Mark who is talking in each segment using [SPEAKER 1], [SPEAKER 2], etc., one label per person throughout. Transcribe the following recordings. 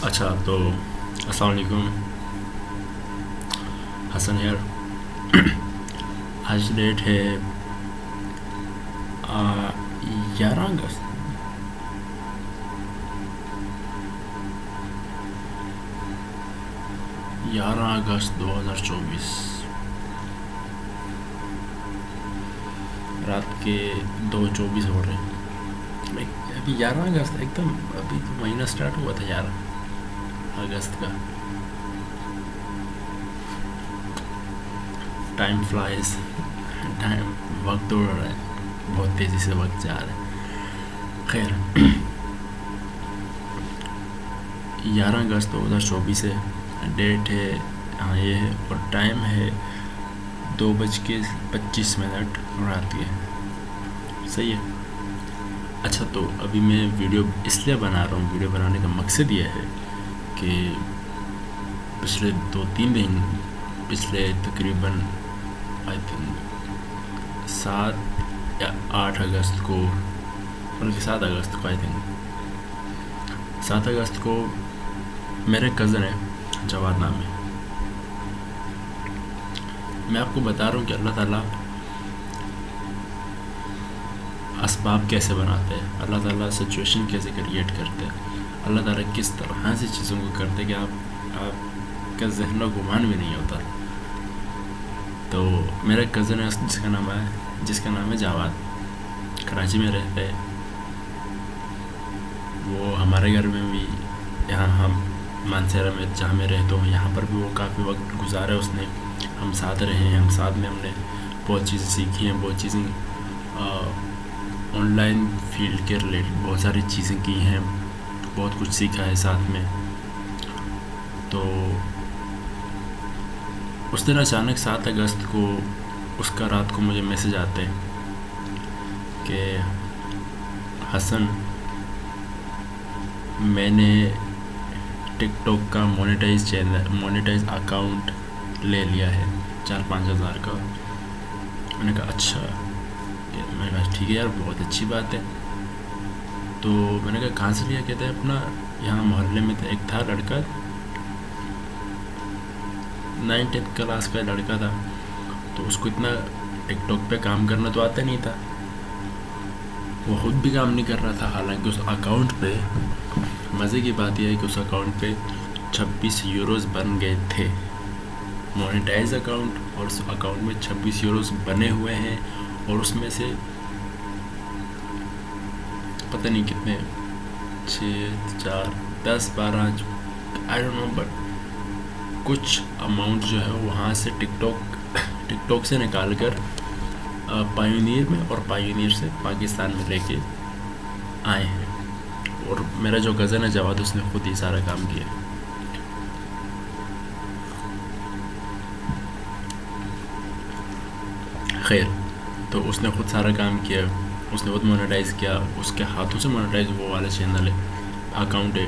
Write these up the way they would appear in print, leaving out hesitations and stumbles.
[SPEAKER 1] اچھا تو السلام علیکم، حسن ہیئر۔ آج ڈیٹ ہے 11 اگست۔ 11 اگست 2024 رات کے 2:24 ہو رہے ہیں۔ ابھی 11 اگست ایک دم ابھی تو مہینہ سٹارٹ ہوا تھا 11 اگست کا۔ ٹائم فلائز، ٹائم وقت دوڑ رہا ہے، بہت تیزی سے وقت جا رہا ہے۔ خیر، 11 اگست 2024 ہے، ڈیٹ ہے یہ ہے، اور ٹائم ہے 2:25 رات کے۔ صحیح ہے۔ اچھا تو ابھی میں ویڈیو اس لیے بنا رہا ہوں، ویڈیو بنانے کا مقصد یہ ہے کہ پچھلے 2-3 دن، پچھلے تقریباً آئی تھنک 7 یا 8 اگست کو، بلکہ 7 اگست کو، 7 اگست کو میرے کزن ہے جواد نام ہے۔ میں آپ کو بتا رہا ہوں کہ اللہ تعالیٰ اسباب کیسے بناتے ہیں، اللہ تعالیٰ سچویشن کیسے کریٹ کرتے ہیں، اللہ تعالیٰ کس طرح سے چیزوں کو کرتے کہ آپ کا ذہن و گمان بھی نہیں ہوتا۔ تو میرا کزن ہے جس کا نام ہے جواد، کراچی میں رہتا ہے وہ۔ ہمارے گھر میں بھی، یہاں ہم مانسہرہ میں جہاں میں رہتا ہوں، یہاں پر بھی وہ کافی وقت گزارا ہے اس نے، ہم ساتھ رہے ہیں، ہم ساتھ میں ہم نے بہت چیزیں سیکھی ہیں، بہت چیزیں آن لائن فیلڈ کے ریلیٹڈ بہت ساری چیزیں کی ہیں، بہت کچھ سیکھا ہے ساتھ میں۔ تو اس دن اچانک 7 اگست کو اس کا رات کو مجھے میسج آتے ہیں کہ حسن، میں نے ٹک ٹاک کا مونیٹائز اکاؤنٹ لے لیا ہے 4-5 ہزار کا۔ میں نے کہا اچھا، میں نے کہا ٹھیک ہے یار، بہت اچھی بات ہے۔ تو میں نے کہا کہاں سے لیا؟ کہتے ہیں اپنا یہاں محلے میں ایک تھا لڑکا، 9th کلاس کا لڑکا تھا، تو اس کو اتنا ٹک ٹاک پہ کام کرنا تو آتا نہیں تھا، وہ خود بھی کام نہیں کر رہا تھا۔ حالانکہ اس اکاؤنٹ پہ مزے کی بات یہ ہے کہ اس اکاؤنٹ پہ 26 یوروز بن گئے تھے، مونیٹائز اکاؤنٹ، اور اس اکاؤنٹ میں 26 یوروز بنے ہوئے ہیں، اور اس میں سے پتہ نہیں کتنے، 6 4 10 12 آئی ڈونٹ نو، بٹ کچھ اماؤنٹ جو ہے وہاں سے ٹک ٹاک سے نکال کر پائونیئر میں، اور پائونیئر سے پاکستان میں لے کے آئے ہیں۔ اور میرا جو کزن ہے جواد، اس نے خود ہی سارا کام کیا۔ خیر، تو اس نے خود سارا کام کیا، اس نے خود مونیٹائز کیا، اس کے ہاتھوں سے مونیٹائز وہ والا چینل ہے، اکاؤنٹ ہے۔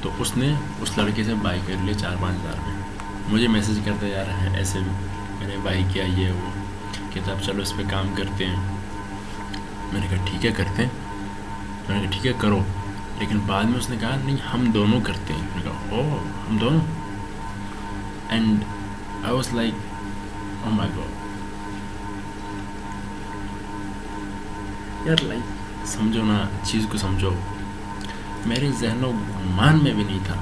[SPEAKER 1] تو اس نے اس لڑکے سے بائی کر لیا 4-5 ہزار میں۔ مجھے میسج کرتا یار ایسے میں نے بائی کیا، یہ وہ، کہتا اب چلو اس پہ کام کرتے ہیں۔ میں نے کہا ٹھیک ہے کرتے ہیں، میں نے کہا ٹھیک ہے کرو، لیکن بعد میں اس نے کہا نہیں ہم دونوں کرتے ہیں۔ میں نے کہا او ہم دونوں، and I was like oh my God یار، لائک سمجھو نا، چیز کو سمجھو۔ میرے ذہن و گمان میں بھی نہیں تھا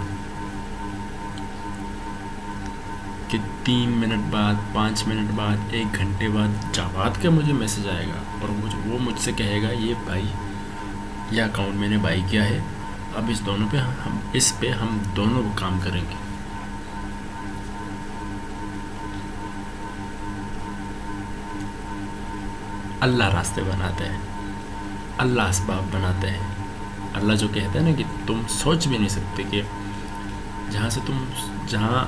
[SPEAKER 1] کہ 3 منٹ بعد، 5 منٹ بعد، 1 گھنٹے بعد جواد کا مجھے میسج آئے گا، اور وہ مجھ سے کہے گا یہ بھائی، یہ اکاؤنٹ میں نے بائی کیا ہے، اب اس پہ ہم دونوں کام کریں گے۔ اللہ راستے بناتے ہیں، اللہ اسباب بناتے ہیں۔ اللہ جو کہتا ہے نا کہ تم سوچ بھی نہیں سکتے کہ جہاں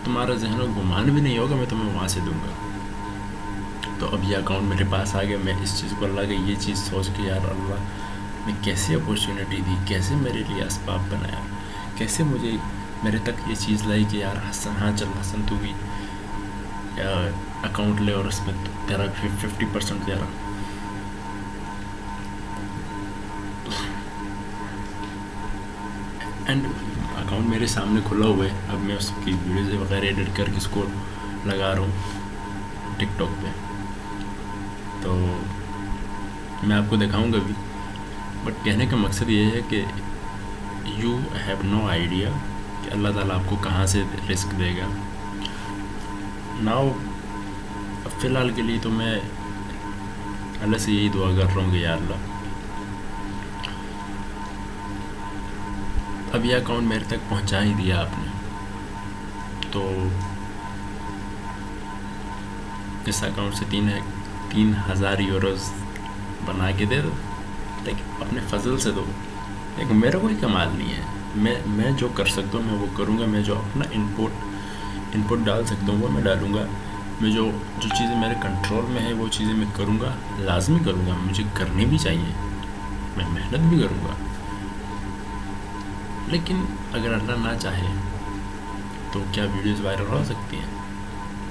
[SPEAKER 1] تمہارا ذہن و گمان بھی نہیں ہوگا، میں تمہیں وہاں سے دوں گا۔ تو اب یہ اکاؤنٹ میرے پاس آ گیا، میں اس چیز کو اللہ کا یہ چیز سوچ کے یار اللہ نے کیسے اپورچونیٹی دی، کیسے میرے لیے اسباب بنایا، کیسے مجھے میرے تک یہ چیز لائی کہ یار حسن، ہاں چل حسن تو بھی اکاؤنٹ لے، اور اس میں تیرا 50% دے رہا۔ اینڈ اکاؤنٹ میرے سامنے کھلا ہوا ہے. اب میں اس کی ویڈیوز وغیرہ ایڈٹ کر کے اس کو لگا رہا ہوں ٹک ٹاک پہ. تو میں آپ کو دکھاؤں گا بھی. بٹ کہنے کا مقصد یہ ہے کہ یو ہیو نو آئیڈیا کہ اللہ تعالیٰ آپ کو کہاں سے رزق دے گا. ناؤ اب فی الحال کے لیے تو میں اللہ سے یہی دعا کر رہا ہوں کہ یا اللہ اب یہ اکاؤنٹ میرے تک پہنچا ہی دیا آپ نے, تو اس اکاؤنٹ سے 3,000 یوروز بنا کے دے دو, لیکن اپنے فضل سے دو. لیکن میرا کوئی کمال نہیں ہے. میں جو کر سکتا ہوں میں وہ کروں گا. میں جو اپنا ان پٹ ڈال سکتا ہوں وہ میں ڈالوں گا. میں جو چیزیں میرے کنٹرول میں ہیں وہ چیزیں میں کروں گا, لازمی کروں گا. مجھے کرنی بھی چاہیے, میں محنت بھی کروں گا. لیکن اگر اللہ نہ چاہے تو کیا ویڈیوز وائرل ہو سکتی ہیں؟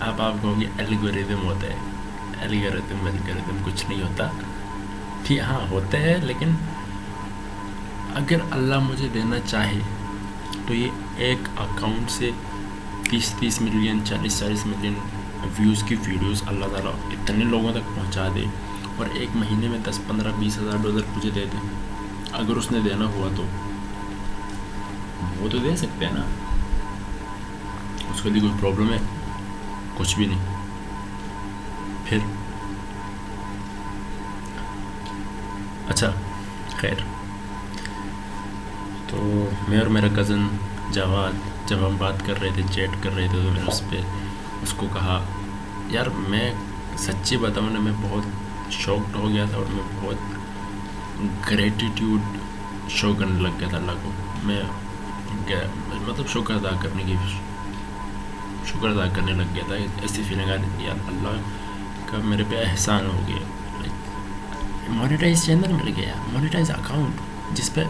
[SPEAKER 1] آپ کہو گے الگوریدم ہوتا ہے. الگوریدم کچھ نہیں ہوتا. ٹھیک, ہاں ہوتا ہے, لیکن اگر اللہ مجھے دینا چاہے تو یہ ایک اکاؤنٹ سے 30 ملین 40 ملین ویوز کی ویڈیوز اللہ تعالیٰ اتنے لوگوں تک پہنچا دے, اور ایک مہینے میں 10 15 20 ہزار ڈالر مجھے دے دے. اگر اس نے دینا ہوا تو وہ تو دے سکتے ہیں نا, اس کے لیے کوئی پرابلم ہے؟ کچھ بھی نہیں. پھر اچھا خیر, تو میں اور میرا کزن جواد جب ہم بات کر رہے تھے, چیٹ کر رہے تھے, تو میں نے اس کو کہا یار میں سچی بتاؤں نا, میں بہت شوکڈ ہو گیا تھا اور میں بہت گریٹیٹیوڈ شو کرنے لگ گیا تھا اللہ کو. میں مطلب شکر ادا کرنے لگ گیا تھا. ایسی فیلنگ آ رہی تھی یار اللہ کا میرے پہ احسان ہو گیا. مونیٹائز چینل مل گیا, مونیٹائز اکاؤنٹ جس پہ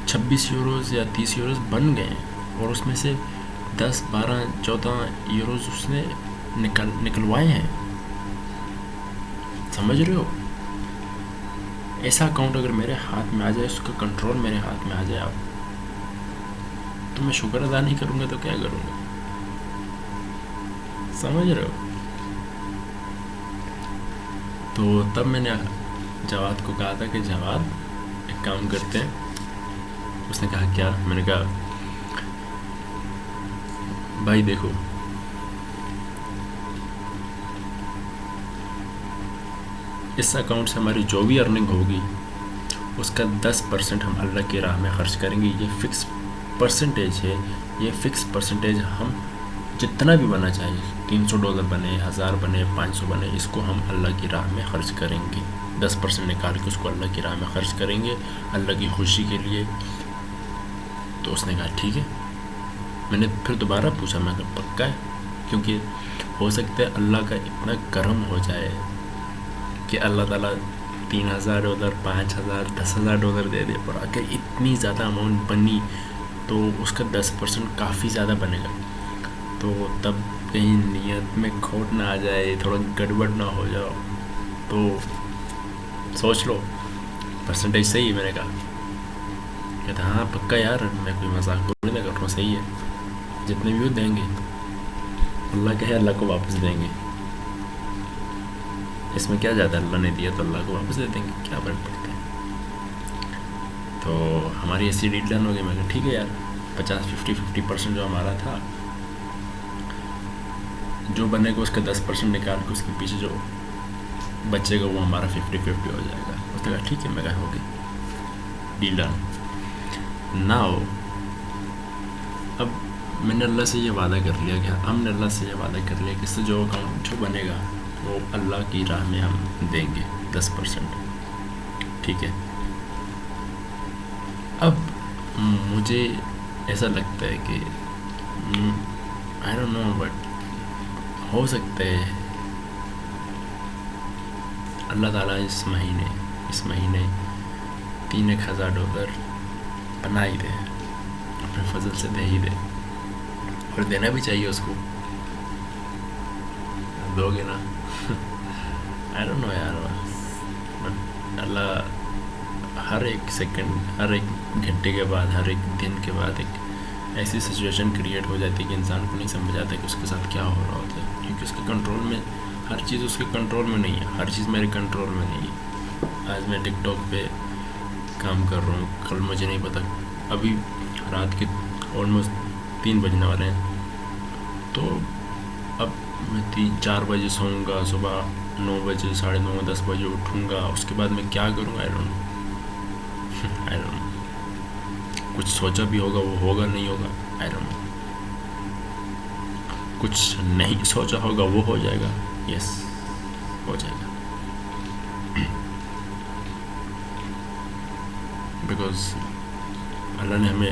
[SPEAKER 1] 26 یوروز یا 30 یوروز بن گئے ہیں, اور اس میں سے 10 12 14 یوروز اس نے نکلوائے ہیں. سمجھ رہے ہو؟ ایسا اکاؤنٹ اگر میرے ہاتھ میں آ جائے, اس کا کنٹرول میرے ہاتھ میں آ جائے آپ, تو میں شکر ادا نہیں کروں گا تو کیا کروں گا؟ سمجھ رہے ہو؟ تو تب میں نے جواد کو کہا تھا کہ جواد ایک کام کرتے ہیں. اس نے کہا کیا؟ میں نے کہا بھائی دیکھو, اس اکاؤنٹ سے ہماری جو بھی ارننگ ہوگی اس کا 10% ہم اللہ کی راہ میں خرچ کریں گے. یہ فکس پرسنٹیج ہے. یہ فکس پرسنٹیج ہم جتنا بھی بنا چاہیے, $300 بنے, 1000 بنے, 500 بنے, اس کو ہم اللہ کی راہ میں خرچ کریں گے. 10% نکال کے اس کو اللہ کی راہ میں خرچ کریں گے, اللہ کی خوشی کے لیے. تو اس نے کہا ٹھیک ہے. میں نے پھر دوبارہ پوچھا, میں کہا پکا ہے؟ کیونکہ ہو سکتا ہے اللہ کا اتنا کرم ہو جائے کہ اللہ تعالیٰ $3,000 $5,000 $10,000 دے دے. اور اگر اتنی زیادہ اماؤنٹ بنی تو اس کا 10% کافی زیادہ بنے گا. تو تب کہیں نیت میں کھوٹ نہ آ جائے, تھوڑا گڑبڑ نہ ہو جاؤ, تو سوچ لو پرسنٹیج صحیح ہے. میں نے کہا کہتا ہاں پکا یار, میں کوئی مذاق نہیں کر رہا ہوں, صحیح ہے. جتنے بھی وہ دیں گے اللہ کہے اللہ کو واپس دیں گے. اس میں کیا جاتا ہے, اللہ نے دیا تو اللہ کو واپس دے دیں گے, کیا فرق پڑتا ہے. تو ہماری ایسی ڈیل ڈن ہو گئی. میں کہا ٹھیک ہے یار, 50% جو ہمارا تھا, جو بنے گا اس کا 10% نکال کے اس کے پیچھے جو بچے گا وہ ہمارا 50-50 ہو جائے گا. اس نے کہا ٹھیک ہے. میں کہا ہوگی ڈیل ڈن. ناؤ اب میں نے اللہ سے یہ وعدہ کر لیا کہ ہم نے اللہ سے یہ وعدہ کر لیا کہ اس سے جو اکاؤنٹ جو بنے گا وہ اللہ کی راہ میں ہم دیں گے 10%. ٹھیک ہے. اب مجھے ایسا لگتا ہے کہ آئی ڈونٹ نو, بٹ ہو سکتا ہے اللہ تعالیٰ اس مہینے $3,000 بنا ہی دے, اپنے فضل سے دے ہی دے. اور دینا بھی چاہیے اس کو. دو گے نا؟ آئی ڈونٹ نو یار, بٹ اللہ ہر ایک سیکنڈ، ہر ایک گھنٹے کے بعد، ہر ایک دن کے بعد ایک ایسی سچویشن کریٹ ہو جاتی ہے کہ انسان کو نہیں سمجھ آتا کہ اس کے ساتھ کیا ہو رہا ہوتا ہے، کیونکہ اس کے کنٹرول میں ہر چیز اس کے کنٹرول میں نہیں ہے، ہر چیز میرے کنٹرول میں نہیں ہے۔ آج میں ٹک ٹاک پہ کام کر رہا ہوں، کل مجھے نہیں پتہ، ابھی رات کے آلموسٹ 3 بجنے والے ہیں، تو اب میں 4 بجے سوؤں گا، صبح 9 بجے، 9:30 10 بجے اٹھوں گا، اس کے بعد میں کیا کروں گا آئی ڈونٹ نو۔ کچھ سوچا بھی ہوگا وہ ہوگا نہیں ہوگا آئی ڈونٹ نو، کچھ نہیں سوچا ہوگا وہ ہو جائے گا، یس ہو جائے گا، بیکاز اللہ نے ہمیں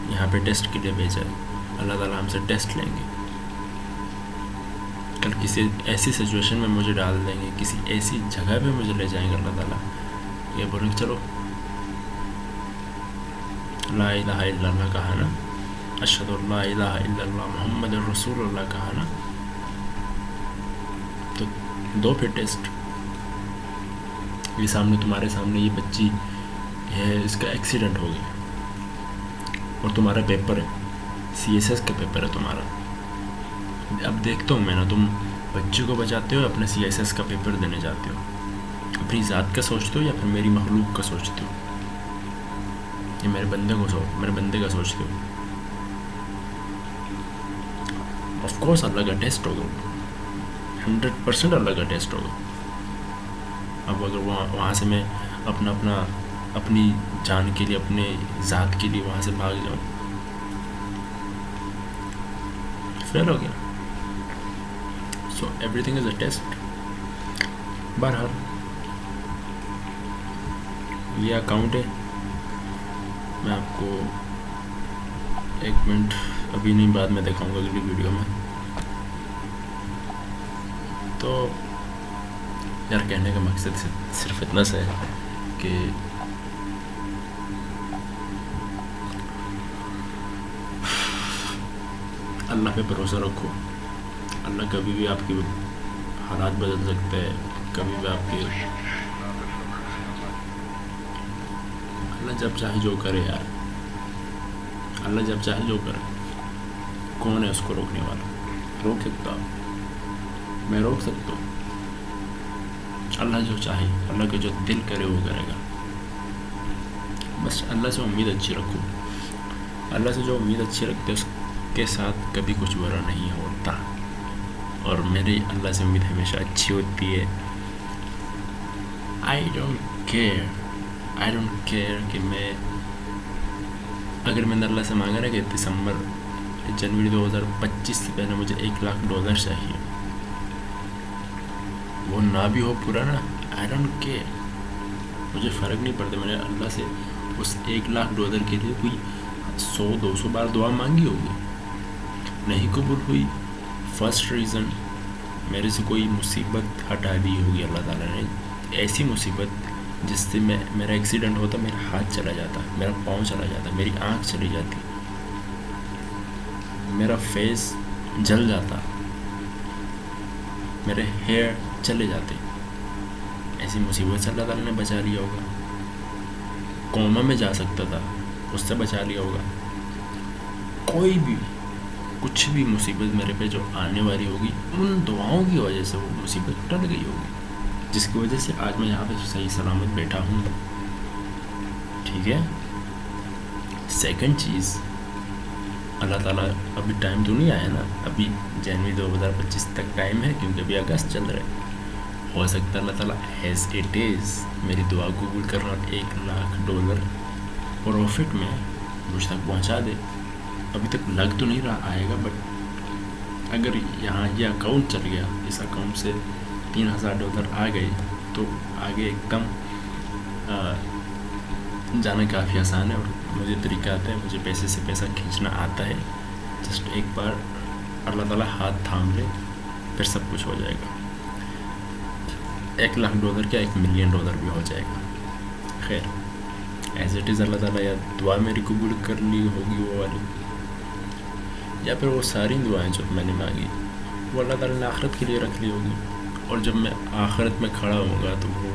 [SPEAKER 1] یہاں پہ ٹیسٹ کے لیے بھیجا ہے، اللہ تعالیٰ ہم سے ٹیسٹ لیں گے، کل کسی ایسی سچویشن میں مجھے ڈال دیں گے، کسی ایسی جگہ پہ مجھے لے جائیں گے اللہ تعالیٰ، یہ بولیں گے چلو لا الہ الا اللہ کہا نا، اشہد ان لا الہ الا اللہ محمد رسول اللہ کہا نا، تو دو پھر ٹیسٹ، یہ سامنے تمہارے سامنے یہ بچی ہے، اس کا ایکسیڈنٹ ہو گیا اور تمہارا پیپر ہے، CSS کا پیپر ہے تمہارا، اب دیکھتا ہوں میں نا، تم بچے کو بچاتے ہو، اپنے CSS کا پیپر دینے جاتے ہو، اپنی ذات کا سوچتے ہو یا پھر میری مخلوق کا سوچتے ہو، یہ میرے بندے کا سوچتے ہو؟ آف کورس اللہ کا ٹیسٹ ہوگا، 100% اللہ کا ٹیسٹ ہوگا۔ اب اگر وہاں سے میں اپنی جان کے لیے، اپنے ذات کے لیے وہاں سے بھاگ جاؤں، فیل ہو گیا۔ So every thing is a test. بہرحال یہ اکاؤنٹ ہے، میں آپ کو 1 منٹ ابھی نہیں، بعد میں دکھاؤں گا اگلی ویڈیو میں۔ تو یار کہنے کا مقصد صرف اتنا سا ہے کہ اللہ پہ بھروسہ رکھو، اللہ کبھی بھی آپ کی حالات بدل سکتا ہے، کبھی بھی آپ کے، اللہ جب چاہے جو کرے یار، اللہ جب چاہے جو کرے، کون ہے اس کو روکنے والا؟ روک سکتا ہوں میں، روک سکتا ہوں؟ اللہ جو چاہے، اللہ کے جو دل کرے وہ کرے گا، بس اللہ سے امید اچھی رکھو، اللہ سے جو امید اچھی رکھتے اس کے ساتھ کبھی کچھ برا نہیں ہوتا، اور میری اللہ سے امید ہمیشہ اچھی ہوتی ہے۔ آئی ڈونٹ کیئر کہ میں، اگر میں نے اللہ سے مانگا نا کہ جنوری 2025 سے پہلے مجھے $1,00,000 چاہیے، وہ نہ بھی ہو پورا نا، آئی ڈونٹ کیئر، مجھے فرق نہیں پڑتا۔ میں نے اللہ سے اس $1,00,000 کے لیے کوئی 100-200 بار دعا مانگی ہوگی، نہیں قبول ہوئی، فرسٹ ریزن میرے سے کوئی مصیبت ہٹا دی ہوگی اللہ تعالیٰ نے، ایسی مصیبت جس سے میرا ایکسیڈنٹ ہوتا، میرا ہاتھ چلا جاتا، میرا پاؤں چلا جاتا، میری آنکھ چلی جاتی، میرا فیس جل جاتا، میرے ہیئر چلے جاتے، ایسی مصیبت سے اللہ تعالیٰ نے بچا لیا ہوگا۔ کوما میں جا سکتا تھا، اس سے بچا لیا ہوگا۔ کوئی بھی کچھ بھی مصیبت میرے پہ جو آنے والی ہوگی، ان دعاؤں کی وجہ سے وہ مصیبت ٹل گئی ہوگی، جس کی وجہ سے آج میں یہاں پہ صحیح سلامت بیٹھا ہوں، ٹھیک ہے۔ سیکنڈ چیز، اللہ تعالیٰ ابھی ٹائم تو نہیں آیا نا، ابھی جنوری 2025 تک ٹائم ہے، کیونکہ ابھی اگست چل رہا ہے، ہو سکتا ہے اللہ تعالیٰ ایز اٹ از میری دعا قبول کر رہا $1,00,000 پروفٹ میں مجھ تک پہنچا دے۔ ابھی تک لگ تو نہیں رہا آئے گا، بٹ اگر یہاں یہ اکاؤنٹ چل گیا، اس اکاؤنٹ سے $3,000 آ گئے، تو آگے ایک دم جانا کافی آسان ہے، اور مجھے طریقہ آتا ہے، مجھے پیسے سے پیسہ کھینچنا آتا ہے، جسٹ ایک بار اللہ تعالیٰ ہاتھ تھام لے پھر سب کچھ ہو جائے گا۔ $1,00,000 کیا $1,000,000 بھی ہو جائے گا۔ خیر ایز اٹ از، اللہ تعالیٰ یا دعا میری قبول کر لی ہوگی وہ والی، یا پھر وہ ساری دعائیں جو میں نے مانگی وہ اللہ تعالیٰ نے آخرت کے لیے رکھ لی ہوگی، اور جب میں آخرت میں کھڑا ہوں گا تو وہ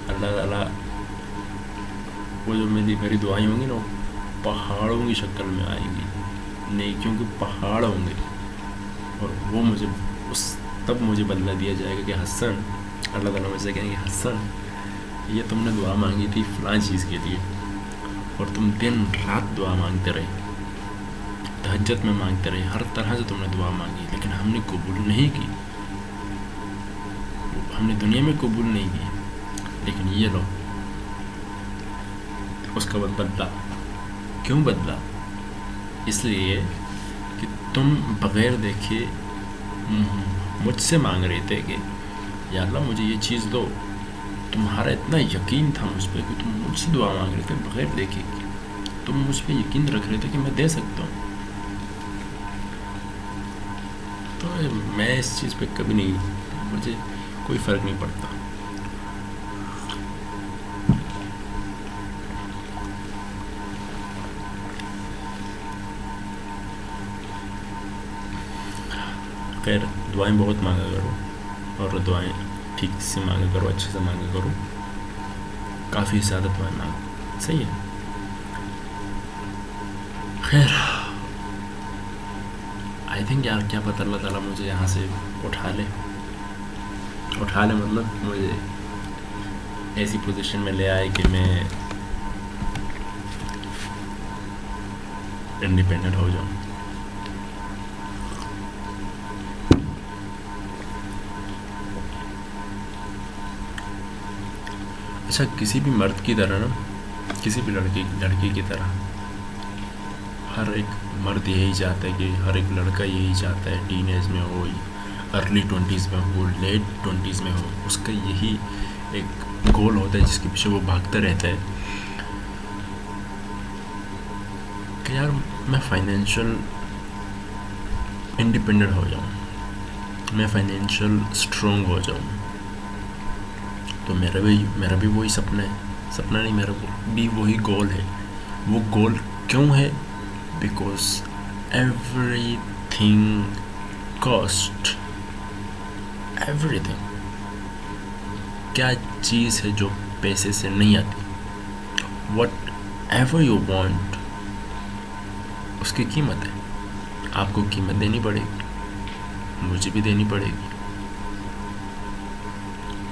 [SPEAKER 1] اللہ تعالیٰ وہ جو میری دعائیں ہوں گی نا وہ پہاڑوں کی شکل میں آئیں گی، نیکیوں کے پہاڑ ہوں گے، اور وہ مجھے تب مجھے بدلہ دیا جائے گا کہ حسن، اللہ تعالیٰ مجھ سے کہیں گے حسن یہ تم نے دعا مانگی تھی فلاں چیز کے لیے، اور تم دن رات دعا مانگتے رہے، تہجد میں مانگتے رہے، ہر طرح سے تم نے دعا مانگی، لیکن ہم نے قبول نہیں کی، ہم نے دنیا میں قبول نہیں کی، لیکن یہ لو اس کا بدلہ۔ کیوں بدلا؟ اس لیے کہ تم بغیر دیکھے مجھ سے مانگ رہے تھے کہ یا اللہ مجھے یہ چیز دو، تمہارا اتنا یقین تھا مجھ پہ کہ تم مجھ سے دعا مانگ رہے تھے بغیر دیکھے، کہ تم مجھ پہ یقین رکھ رہے تھے کہ میں دے سکتا ہوں۔ تو میں اس چیز پہ کبھی نہیں، مجھے کوئی فرق نہیں پڑتا۔ خیر دعائیں بہت مانگا کرو، اور دعائیں ٹھیک سے مانگا کرو، اچھے سے مانگا کرو، کافی زیادہ دعائیں مانگو، صحیح ہے۔ خیر آئی تھنک یار کیا پتہ اللہ تعالیٰ مجھے یہاں سے اٹھا لے مطلب مجھے ایسی پوزیشن میں لے آئے کہ میں انڈیپینڈنٹ ہو جاؤں۔ اچھا کسی بھی مرد کی طرح نا، کسی بھی لڑکی کی طرح ہر ایک مرد یہی چاہتا ہے، کہ ہر ایک لڑکا یہی چاہتا ہے، ٹین ایج میں ہو، ارلی 20s میں ہو، لیٹ 20s میں ہو، اس کا یہی ایک گول ہوتا ہے جس کے پیچھے وہ بھاگتا رہتا ہے کہ یار میں فائنینشیل انڈیپینڈنٹ ہو جاؤں، میں فائنینشیل اسٹرانگ ہو جاؤں۔ تو میرا بھی وہی سپنا نہیں، میرا بھی وہی گول ہے۔ وہ گول کیوں ہے؟ Because every thing cost, every thing, کیا چیز ہے جو پیسے سے نہیں آتی؟ وٹ ایور یو وانٹ، اس کی قیمت ہے، آپ کو قیمت دینی پڑے گی، مجھے بھی دینی پڑے گی۔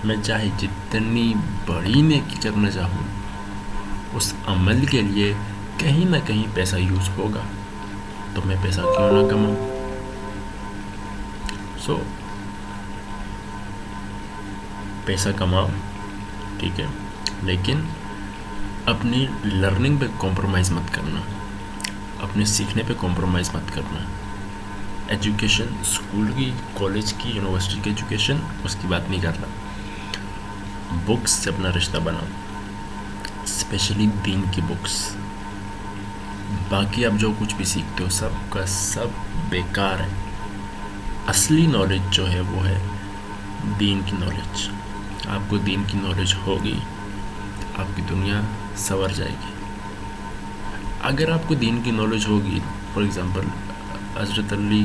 [SPEAKER 1] میں چاہے جتنی بڑی نیکی کرنا چاہوں، اس عمل کے لیے کہیں نہ کہیں پیسہ یوز ہوگا، تو میں پیسہ کیوں نہ کماؤں؟ پیسہ کماؤ ٹھیک ہے، لیکن اپنی لرننگ پہ کمپرومائز مت کرنا، اپنے سیکھنے پہ کمپرومائز مت کرنا۔ ایجوکیشن، اسکول کی، کالج کی، یونیورسٹی کی ایجوکیشن، اس کی بات نہیں کر رہا۔ بکس سے اپنا رشتہ بناؤ، اسپیشلی دین کی بکس۔ باقی آپ جو کچھ بھی سیکھتے ہو سب کا سب بیکار ہے۔ اصلی نالج جو ہے وہ ہے دین کی نالج۔ آپ کو دین کی نالج ہوگی، آپ کی دنیا سنور جائے گی۔ اگر آپ کو دین کی نالج ہوگی، فار ایگزامپل حضرت علی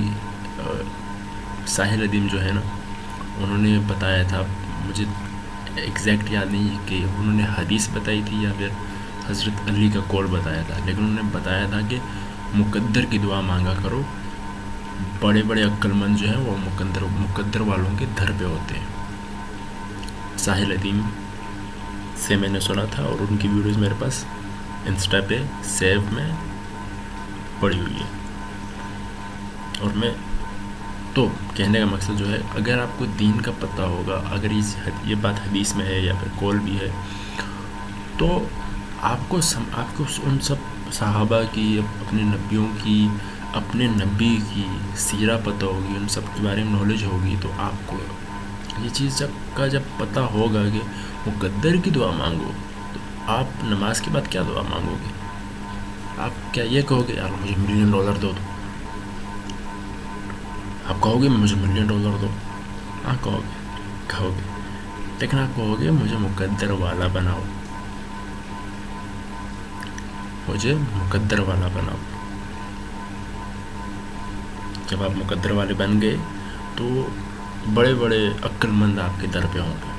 [SPEAKER 1] ساحل ادیم جو ہے نا، انہوں نے بتایا تھا، مجھے ایگزیکٹ یاد نہیں کہ انہوں نے حدیث بتائی تھی یا پھر حضرت علی کا قول بتایا تھا، لیکن انہوں نے بتایا تھا کہ مقدر کی دعا مانگا کرو، بڑے بڑے عقل مند جو ہیں وہ مقدر والوں کے در پہ ہوتے ہیں۔ ساحل ادیم سے میں نے سنا تھا، اور ان کی ویڈیوز میرے پاس انسٹا پہ سیو میں پڑی ہوئی ہے۔ اور میں تو کہنے کا مقصد جو ہے، اگر آپ کو دین کا پتہ ہوگا، اگر یہ بات حدیث میں ہے یا پھر قول بھی ہے، تو آپ کو ان سب صحابہ کی، اپنے نبیوں کی، اپنے نبی کی سیرہ پتہ ہوگی، ان سب کے بارے میں نالج ہوگی، تو آپ کو یہ چیز جب پتہ ہوگا کہ مقدر کی دعا مانگو، تو آپ نماز کے بعد کیا دعا مانگو گے؟ آپ کیا یہ کہو گے یار مجھے $1 ملین دو؟ آپ کہو گے مجھے $1 ملین دو؟ ہاں کہو گے، لیکن آپ کہو گے مجھے مقدر والا بناؤ، مجھے مقدر والا بناؤ۔ جب آپ مقدر والے بن گئے تو بڑے بڑے عقل مند آپ کے در پہ ہوں گے۔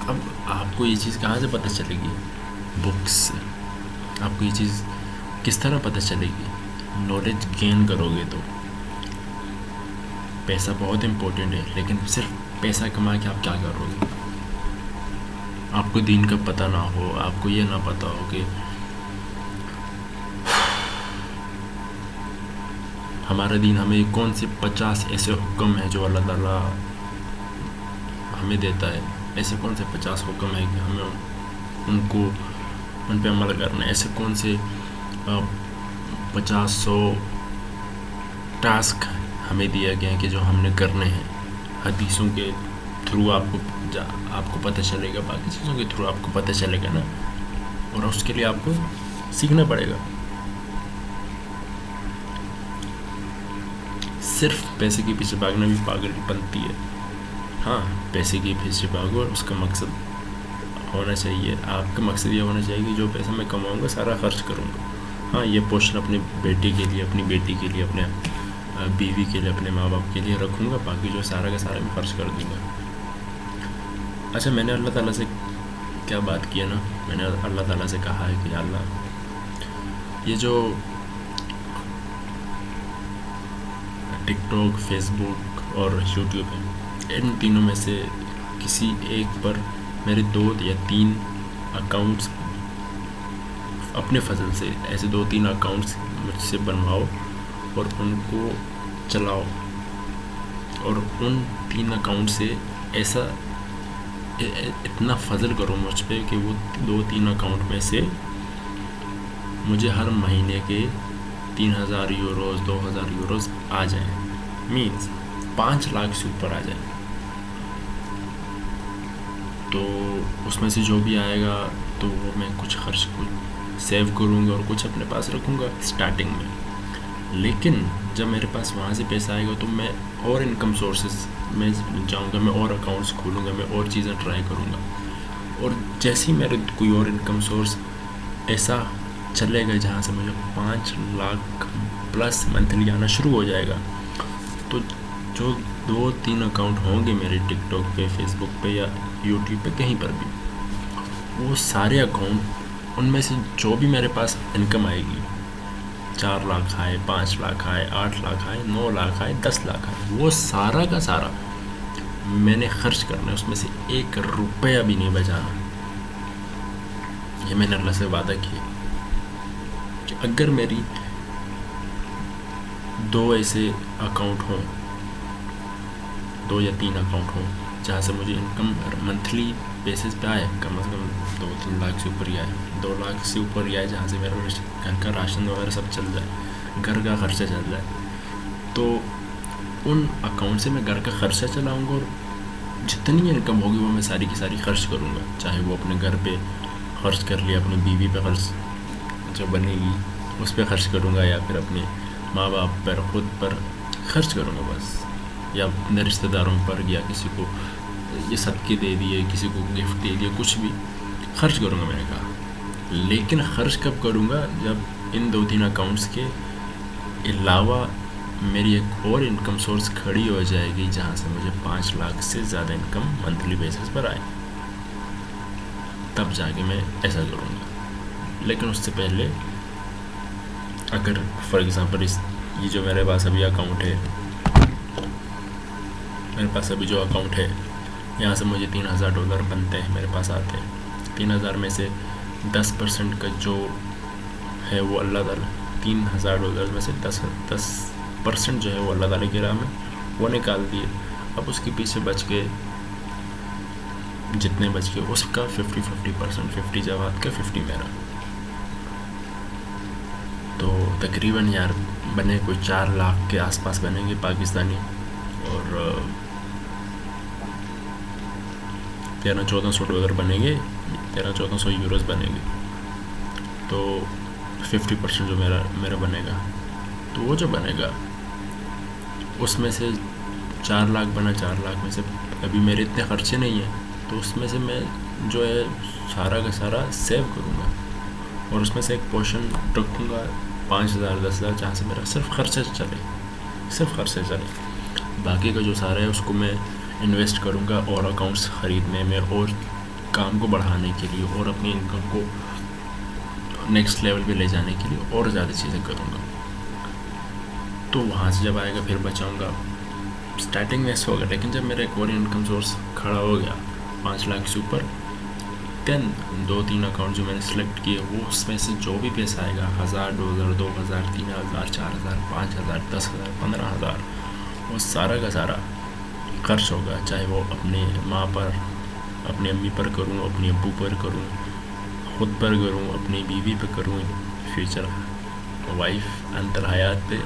[SPEAKER 1] اب آپ کو یہ چیز کہاں سے پتہ چلے گی؟ بکس سے۔ آپ کو یہ چیز کس طرح پتہ چلے گی؟ نالج گین کرو گے تو. پیسہ بہت امپورٹنٹ ہے، لیکن صرف پیسہ کما کے آپ کیا کرو گے؟ آپ کو دین کا پتہ نہ ہو، آپ کو یہ نہ پتہ ہو کہ ہمارا دین ہمیں کون سے 50 ایسے حکم ہیں جو اللہ تعالیٰ ہمیں دیتا ہے. ایسے کون سے 50 حکم ہیں کہ ہمیں ان پہ عمل کرنا ہے؟ ایسے کون سے 50 ٹاسک ہمیں دیا گیا ہیں کہ جو ہم نے کرنے ہیں؟ حدیثوں کے تھرو آپ کو پتہ چلے گا، باقی چیزوں کے تھرو آپ کو پتہ چلے گا نا، اور اس کے لیے آپ کو سیکھنا پڑے گا. صرف پیسے کے پیچھے بھاگنا بھی پاگل بنتی ہے. ہاں، پیسے کے پیچھے بھاگو اور اس کا مقصد ہونا چاہیے، آپ کا مقصد یہ ہونا چاہیے کہ جو پیسہ میں کماؤں گا سارا خرچ کروں گا. ہاں، یہ پورشن اپنے بیٹے کے لیے، اپنی بیٹی کے لیے، اپنے بیوی کے لیے، اپنے ماں باپ کے لیے رکھوں گا، باقی جو سارا کا سارا میں خرچ کر دوں گا. اچھا، میں نے اللہ تعالیٰ سے کیا بات کی ہے نا، میں نے اللہ تعالیٰ سے کہا ہے کہ اللہ، یہ جو ٹک ٹاک، فیس بک اور یوٹیوب ہے، ان تینوں میں سے کسی ایک پر میرے 2 یا 3 اکاؤنٹس اپنے فضل سے، ایسے 2-3 اکاؤنٹس مجھ سے بنواؤ اور ان کو چلاؤ، اور ان 3 اکاؤنٹ سے ایسا اتنا فضل کرو مجھ پہ کہ وہ 2-3 اکاؤنٹ میں سے مجھے ہر مہینے کے 3,000 یوروز 2,000 یوروز آ جائیں، مینز 5 لاکھ سے اوپر آ جائیں. تو اس میں سے جو بھی آئے گا تو وہ میں کچھ سیو کروں گا اور کچھ اپنے پاس رکھوں گا اسٹارٹنگ میں. لیکن جب میرے پاس وہاں سے پیسہ آئے گا تو میں اور انکم سورسز میں جاؤں گا، میں اور اکاؤنٹس کھولوں گا، میں اور چیزیں ٹرائی کروں گا. اور جیسے ہی میرے کوئی اور انکم سورس ایسا چلے گا جہاں سے مجھے 5 لاکھ پلس منتھلی آنا شروع ہو جائے گا، تو جو 2-3 اکاؤنٹ ہوں گے میرے ٹک ٹاک پہ، فیس بک پہ یا یوٹیوب پہ کہیں پر بھی، وہ سارے اکاؤنٹ، ان میں سے جو بھی میرے پاس انکم آئے گی، 4 لاکھ آئے، 5 لاکھ آئے، 8 لاکھ آئے، 9 لاکھ آئے، 10 لاکھ آئے، وہ سارا کا سارا میں نے خرچ کرنا ہے، اس میں سے 1 روپیہ بھی نہیں بچانا. یہ میں نے اللہ سے وعدہ کیا کہ اگر میری 2 ایسے اکاؤنٹ ہوں، 2 یا 3 اکاؤنٹ ہوں جہاں سے مجھے انکم منتھلی بیسس پہ آئے، کم از کم 2-3 لاکھ سے اوپر ہی آئے، 2 لاکھ سے اوپر ہی آئے، جہاں سے میرا گھر کا راشن وغیرہ سب چل جائے، گھر کا خرچہ چل جائے، تو ان اکاؤنٹ سے میں گھر کا خرچہ چلاؤں گا، اور جتنی انکم ہوگی وہ میں ساری کی ساری خرچ کروں گا. چاہے وہ اپنے گھر پہ خرچ کر لیا، اپنی بیوی پہ خرچ جو بنے گی اس پہ خرچ کروں گا، یا پھر اپنے ماں باپ پر، خود پر خرچ کروں گا بس، یا اپنے رشتہ داروں پر، یا کسی کو یہ صدقے دے دیے، کسی کو گفٹ دے دیے، کچھ بھی خرچ کروں گا میں نے کہا. لیکن خرچ کب کروں گا؟ جب ان 2-3 اکاؤنٹس کے علاوہ میری ایک اور انکم سورس کھڑی ہو جائے گی جہاں سے مجھے 5 لاکھ سے زیادہ انکم منتھلی بیسس پر آئے، تب جا کے میں ایسا کروں گا. لیکن اس سے پہلے اگر فار ایگزامپل یہ جو میرے پاس ابھی اکاؤنٹ ہے، میرے پاس ابھی جو اکاؤنٹ ہے، یہاں سے مجھے $3,000 بنتے ہیں، میرے پاس آتے ہیں. 3,000 میں سے 10% کا جو ہے وہ اللہ تعالیٰ، $3,000 میں سے 10% جو ہے وہ اللہ تعالیٰ کی راہ میں وہ نکال دیے. اب اس کے پیچھے بچ کے جتنے بچ کے اس کا 50% 50 جواد کا 50 میرا، تو تقریباً یار بنے کوئی 4 لاکھ کے آس پاس بنیں گے پاکستانی، اور $1300-1400 بنیں گے، 1300-1400 یوروز بنیں گے. تو 50% جو میرا بنے گا، تو وہ جو بنے گا اس میں سے 4 لاکھ بنا، 4 لاکھ میں سے ابھی میرے اتنے خرچے نہیں ہیں، تو اس میں سے میں جو ہے سارا کا سارا سیو کروں گا، اور اس میں سے ایک پورشن رکھوں گا 5,000 10,000 جہاں سے میرا صرف خرچہ چلے. باقی کا جو سارا ہے اس کو میں انویسٹ کروں گا اور اکاؤنٹس خریدنے میں، اور کام کو بڑھانے کے لیے، اور اپنی انکم کو نیکسٹ لیول پہ لے جانے کے لیے اور زیادہ چیزیں کروں گا. تو وہاں سے جب آئے گا پھر بچاؤں گا. اسٹارٹنگ میں ایسا ہوگا, لیکن جب میرا ایک اور انکم سورس کھڑا ہو گیا 5 لاکھ سے اوپر, دین 2-3 اکاؤنٹ جو میں نے سلیکٹ کیے, وہ اس میں سے جو بھی پیسہ آئے گا 1000 2000 2000 3000 4000 5000 10000 15000, وہ سارا کا سارا خرچ ہوگا. چاہے وہ اپنے ماں پر, اپنی امی پر کروں, اپنی ابو پر کروں, خود پر کروں, اپنی بیوی پہ کروں, فیوچر وائف انتر حیات پہ,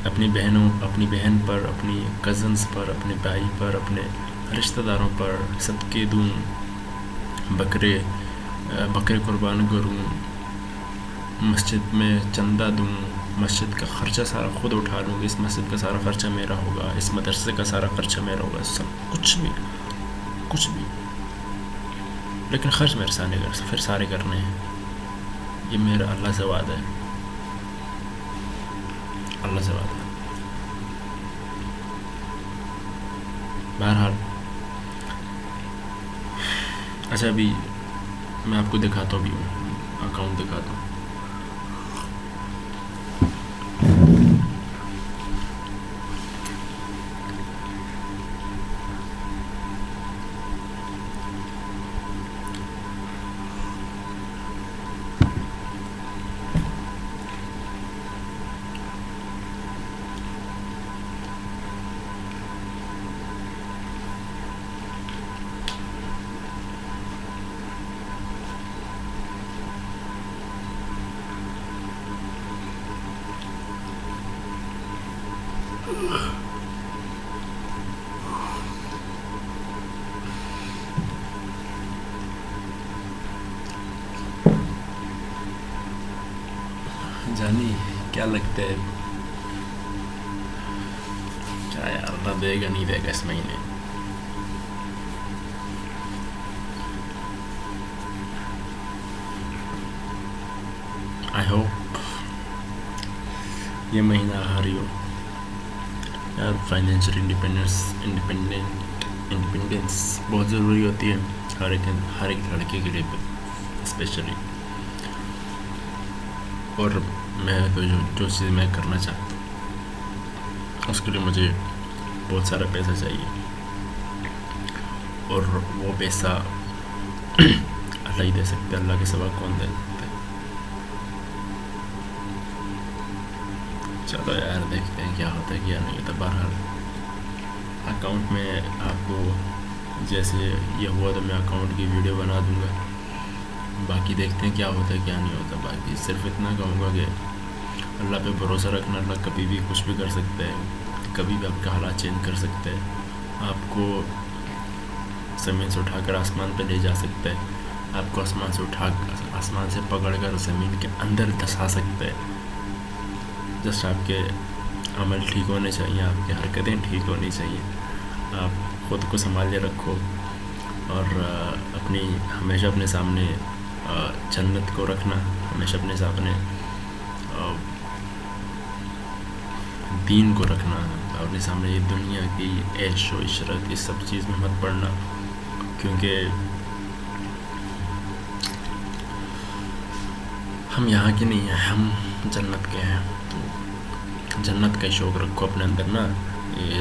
[SPEAKER 1] اپنی بہن پر, اپنی کزنس پر, اپنے بھائی پر, اپنے رشتہ داروں پر صدقے دوں, بکرے قربان کروں, مسجد میں چندہ دوں, مسجد کا خرچہ سارا خود اٹھا لوں. اس مسجد کا سارا خرچہ میرا ہوگا, اس مدرسے کا سارا خرچہ میرا ہوگا, سب کچھ بھی. لیکن خرچ میرے سارے کرنے ہیں. یہ میرا اللہ سے وعدہ ہے, اللہ سے وعدہ ہے. بہرحال اچھا, ابھی میں آپ کو دکھاتا بھی ہوں, اکاؤنٹ دکھاتا ہوں. جانی کیا لگتا ہے, کیا یار اللہ دے گا نہیں دے گا اس مہینے؟ آئی ہوپ یہ مہینہ ہر ہی ہو یار. فائنینشیل انڈیپینڈنس بہت ضروری ہوتی ہے ہر ایک لڑکے کے لیے اسپیشلی. اور میں تو جو چیز میں کرنا چاہتا ہوں اس کے لیے مجھے بہت سارا پیسہ چاہیے, اور وہ پیسہ اللہ ہی دے سکتے, اللہ کے سوا کون دے سکتا ہے. چلو یار دیکھتے ہیں کیا ہوتا ہے کیا نہیں ہوتا. بہرحال اکاؤنٹ میں آپ کو جیسے یہ ہوا تو میں اکاؤنٹ کی ویڈیو بنا دوں گا. باقی دیکھتے ہیں کیا ہوتا ہے کیا نہیں ہوتا. باقی صرف اتنا کہوں گا کہ اللہ پہ بھروسہ رکھنا. اللہ کبھی بھی کچھ بھی کر سکتا ہے, کبھی بھی آپ کا حالات چینج کر سکتا ہے, آپ کو زمین سے اٹھا کر آسمان پہ لے جا سکتا ہے, آپ کو آسمان سے پکڑ کر زمین کے اندر دھسا سکتا ہے. جسٹ آپ کے عمل ٹھیک ہونے چاہیے, آپ کی حرکتیں ٹھیک ہونی چاہیے. آپ خود کو سنبھالے رکھو, اور ہمیشہ اپنے سامنے جنت کو رکھنا, ہمیشہ اپنے سامنے دین کو رکھنا, اپنے سامنے یہ دنیا کی عیش و عشرت اس سب چیز میں مت پڑنا, کیونکہ ہم یہاں کے نہیں ہیں, ہم جنت کے ہیں. تو جنت کا شوق رکھو اپنے اندر نا. یہ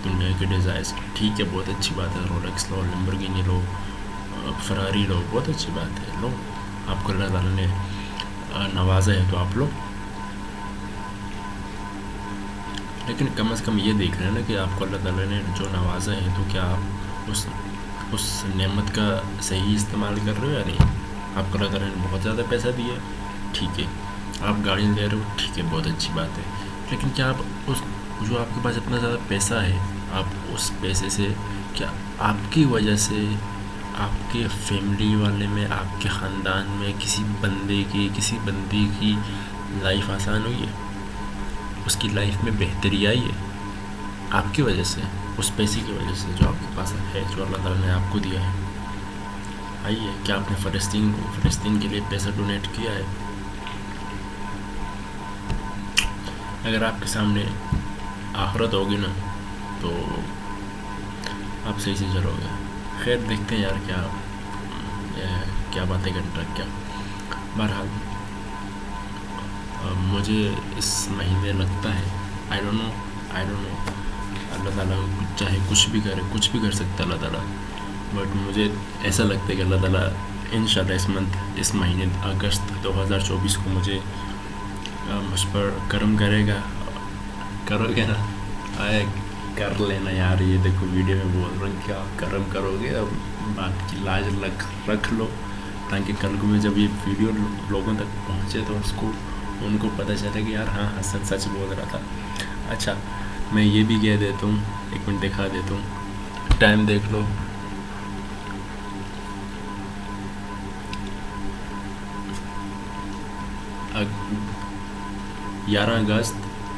[SPEAKER 1] دنیا کے ڈیزائرز ٹھیک ہے, بہت اچھی بات ہے, رولیکس لو, لیمبورگینی لو, فراری لو, بہت اچھی بات ہے, لو. آپ کو اللہ تعالیٰ نے نوازا ہے تو آپ لو, لیکن کم از کم یہ دیکھ رہے ہیں نا کہ آپ کو اللہ تعالیٰ نے جو نوازا ہے تو کیا آپ اس نعمت کا صحیح استعمال کر رہے ہو یا نہیں. آپ کو اللہ تعالیٰ نے بہت زیادہ پیسہ دیا, ٹھیک ہے, آپ گاڑی لے رہے ہو, ٹھیک ہے, بہت اچھی بات ہے, لیکن کیا آپ جو آپ کے پاس اتنا زیادہ پیسہ ہے, آپ اس پیسے سے کیا آپ کی وجہ سے آپ کے فیملی والے میں, آپ کے خاندان میں کسی بندے کی لائف آسان ہوئی ہے, اس کی لائف میں بہتری آئی ہے آپ کی وجہ سے, اس پیسے کی وجہ سے جو آپ کے پاس ہے, جو اللہ تعالیٰ نے آپ کو دیا ہے. آئیے, کیا آپ نے فلسطین کے لیے پیسہ ڈونیٹ کیا ہے؟ اگر آپ کے سامنے آخرت ہوگی نا تو آپ صحیح سے چلو گے. خیر دیکھتے ہیں یار کیا کیا باتیں کرنے لگ گیا. بہرحال مجھے اس مہینے لگتا ہے آئی ڈونٹ نو اللہ تعالیٰ چاہے کچھ بھی کرے, کچھ بھی کر سکتا ہے اللہ تعالیٰ, بٹ مجھے ایسا لگتا ہے کہ اللہ تعالیٰ انشاءاللہ اس مہینے اگست 2024 کو مجھ پر کرم کرے گا. کرو گے نا؟ کر لینا یار, یہ دیکھو ویڈیو میں بول رہا ہوں کیا کرم کرو گے, اب بات کی لاج رکھ لو تاکہ کل کو میں جب یہ ویڈیو لوگوں تک پہنچے تو ان کو پتہ چلے کہ یار ہاں حسن سچ بول رہا تھا. اچھا میں یہ بھی کہہ دیتا ہوں, 1 منٹ دکھا دیتا ہوں, ٹائم دیکھ لو. گیارہ اگست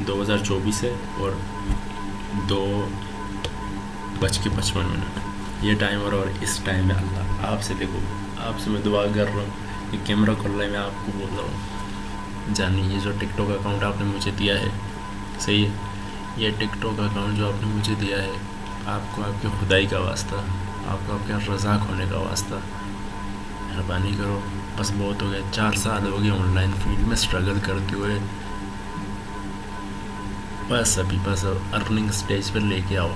[SPEAKER 1] 2024 ہے اور 2:55 یہ ٹائم. اور اس ٹائم میں اللہ آپ سے دیکھو, آپ سے میں دعا کر رہا ہوں, یہ کیمرہ کھل رہا ہے, میں آپ کو بول رہا ہوں جانی یہ جو ٹک ٹاک اکاؤنٹ آپ نے مجھے دیا ہے, صحیح ہے, یہ ٹک ٹاک اکاؤنٹ جو آپ نے مجھے دیا ہے, آپ کو آپ کے خدائی کا واسطہ, آپ کو آپ کے رزاق ہونے کا واسطہ, مہربانی کرو. بس بہت ہو گیا, 4 سال ہو گئے آن لائن فیلڈ میں اسٹرگل کرتے ہوئے, بس ارننگ سٹیج پر لے کے آؤ.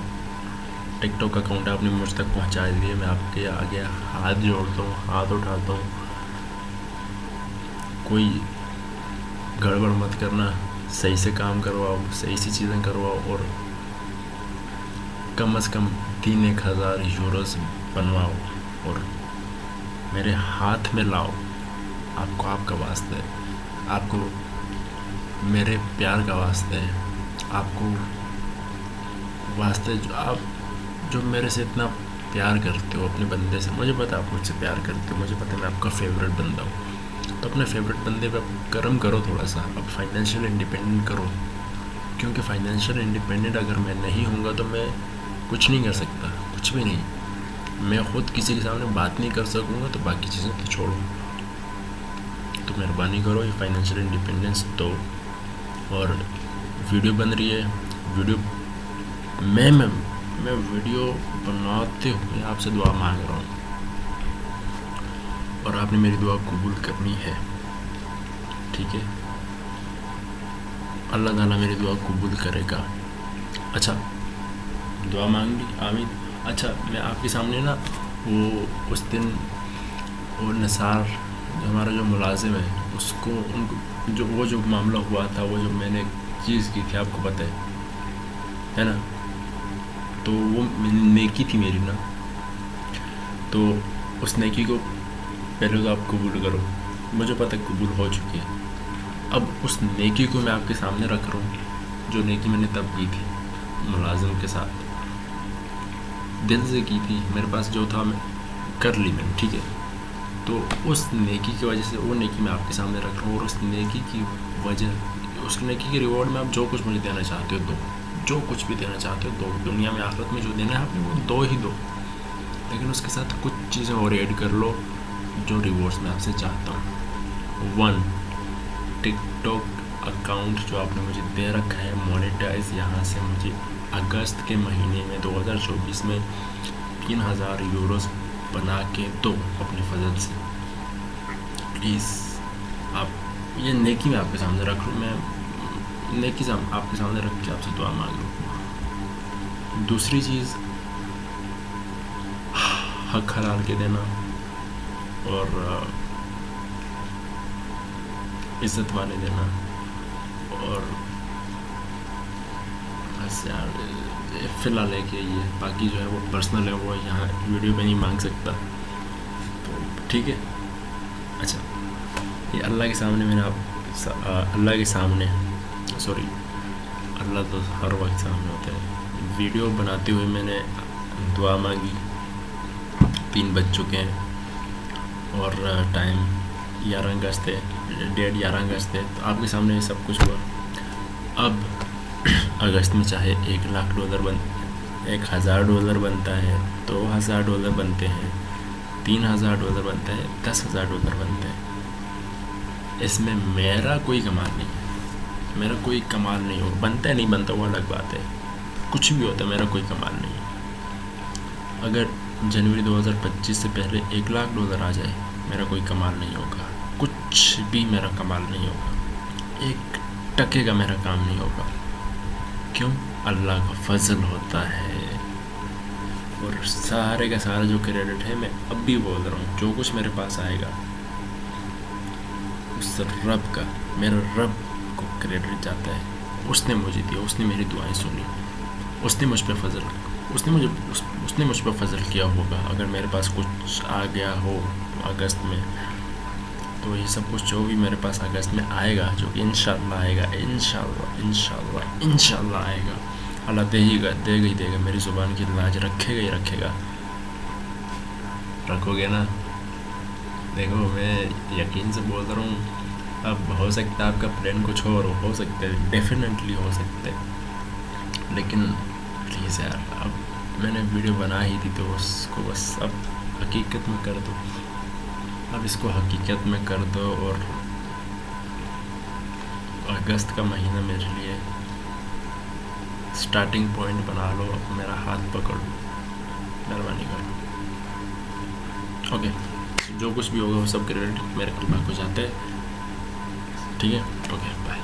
[SPEAKER 1] ٹک ٹاک اکاؤنٹ آپ نے مجھ تک پہنچا دیے, میں آپ کے آگے ہاتھ جوڑتا ہوں, ہاتھ اٹھاتا ہوں. کوئی گڑبڑ مت کرنا, صحیح سے کام کرواؤ, صحیح سی چیزیں کرواؤ, اور کم از کم 3,000 یوروز بنواؤ اور میرے ہاتھ میں لاؤ. آپ کو آپ کا واسطہ ہے, آپ کو میرے پیار کا واسطہ ہے, آپ کو واسطے جو میرے سے اتنا پیار کرتے ہو اپنے بندے سے. مجھے پتا آپ مجھ سے پیار کرتے ہو, مجھے پتا میں آپ کا فیوریٹ بندہ ہوں, تو اپنے فیوریٹ بندے پہ کرم کرو تھوڑا سا. اب فائنینشیل انڈیپینڈنٹ کرو, کیونکہ فائنینشیل انڈیپینڈنٹ اگر میں نہیں ہوں گا تو میں کچھ نہیں کر سکتا, کچھ بھی نہیں. میں خود کسی کے سامنے بات نہیں کر سکوں گا تو باقی چیزیں تو چھوڑو. تو مہربانی کرو یہ فائنینشیل انڈیپینڈنس دو. اور ویڈیو بن رہی ہے, ویڈیو میں ویڈیو بناتے ہوئے آپ سے دعا مانگ رہا ہوں, اور آپ نے میری دعا قبول کرنی ہے, ٹھیک ہے؟ اللہ تعالیٰ میری دعا قبول کرے گا. اچھا دعا مانگ لی, آمین. اچھا میں آپ کے سامنے نا وہ اس دن وہ نثار ہمارا جو ملازم ہے, اس کو جو معاملہ ہوا تھا, وہ جو میں نے چیز کی تھی, آپ کو پتہ ہے نا, تو وہ نیکی تھی میری نا, تو اس نیکی کو پہلے تو آپ قبول کرو. مجھے پتہ قبول ہو چکی ہے. اب اس نیکی کو میں آپ کے سامنے رکھ رہا ہوں, جو نیکی میں نے تب کی تھی ملازم کے ساتھ, دل سے کی تھی, میرے پاس جو تھا میں کر لی میں نے, ٹھیک ہے. تو اس نیکی کی وجہ سے وہ نیکی میں آپ کے سامنے رکھ رہا ہوں, اور اس نیکی کی وجہ, اس نیکی کے ریوارڈ میں آپ جو کچھ مجھے دینا چاہتے ہو دو, جو کچھ بھی دینا چاہتے ہو دو. دنیا میں آخرت میں جو دینا ہے آپ نے وہ دو ہی دو, لیکن اس کے ساتھ کچھ چیزیں اور ایڈ کر لو جو ریوارڈس میں آپ سے چاہتا ہوں. 1 ٹک ٹاک اکاؤنٹ جو آپ نے مجھے دے رکھا ہے مونیٹائز, یہاں سے مجھے اگست کے مہینے میں 2024 میں 3,000 یوروز بنا کے دو اپنے فضل سے, پلیز. آپ یہ نیکی میں آپ کے سامنے رکھ لوں, میں نیکی سے آپ کے سامنے رکھ کے آپ سے دعا مانگ لوں. دوسری چیز حق حلال کے دینا, اور عزت والے دینا, اور بس یار فی الحال ہے کہ یہ باقی جو ہے وہ پرسنل ہے, وہ یہاں ویڈیو میں نہیں مانگ سکتا, تو ٹھیک ہے. اچھا یہ اللہ کے سامنے میں نے اللہ کے سامنے اللہ تو ہر وقت سامنے ہوتا ہے. ویڈیو بناتے ہوئے میں نے دعا مانگی, 3 بج چکے ہیں اور ٹائم 11 اگست ہے, ڈیٹ 11 اگست ہے, تو آپ کے سامنے یہ سب کچھ ہوا. اب اگست میں چاہے $1,00,000 $1,000 بنتا ہے, $2,000 بنتے ہیں, $3,000 بنتا ہے, $10,000 بنتا ہے, اس میں میرا کوئی کمال نہیں ہے, میرا کوئی کمال نہیں ہو. بنتا ہے نہیں بنتا وہ الگ بات ہے, کچھ بھی ہوتا ہے, میرا کوئی کمال نہیں ہے. اگر جنوری 2025 سے پہلے $1,00,000 آ جائے میرا کوئی کمال نہیں ہوگا، کچھ بھی میرا کمال نہیں ہوگا، 1% کا میرا کام نہیں ہوگا. کیوں؟ اللہ کا فضل ہوتا ہے. اور سارے کا سارا جو کریڈٹ ہے، میں اب بھی بول رہا ہوں، جو کچھ میرے پاس آئے گا اس رب کا، میرا رب کو کریڈٹ جاتا ہے. اس نے مجھے دیا، اس نے میری دعائیں سنی، اس نے مجھ پہ فضل، اس نے مجھ پہ فضل کیا ہوگا. اگر میرے پاس کچھ آ گیا ہو اگست میں، تو یہ سب کچھ جو بھی میرے پاس اگست میں آئے گا، جو کہ انشاءاللہ آئے گا، انشاءاللہ آئے گا. اللہ دے ہی دے گا. میری زبان کی لاج رکھے گا ہی رکھے گا. رکھو گے نا؟ دیکھو میں یقین سے بول رہا ہوں. اب ہو سکتا ہے آپ کا پلان کچھ اور ہو سکتا ہے، ڈیفینیٹلی ہو سکتا ہے، لیکن پلیز یار، اب میں نے ویڈیو بنا ہی تھی تو اس کو بس اب حقیقت میں کر دو. اب اس کو حقیقت میں کر دو، اور اگست کا مہینہ میرے لیے سٹارٹنگ پوائنٹ بنا لو. اب میرا ہاتھ پکڑ لو، مہربانی کرو. اوکے، جو کچھ بھی ہوگا وہ سب کریڈٹ میرے اللہ کو جاتا ہے. ٹھیک ہے، اوکے، بائے.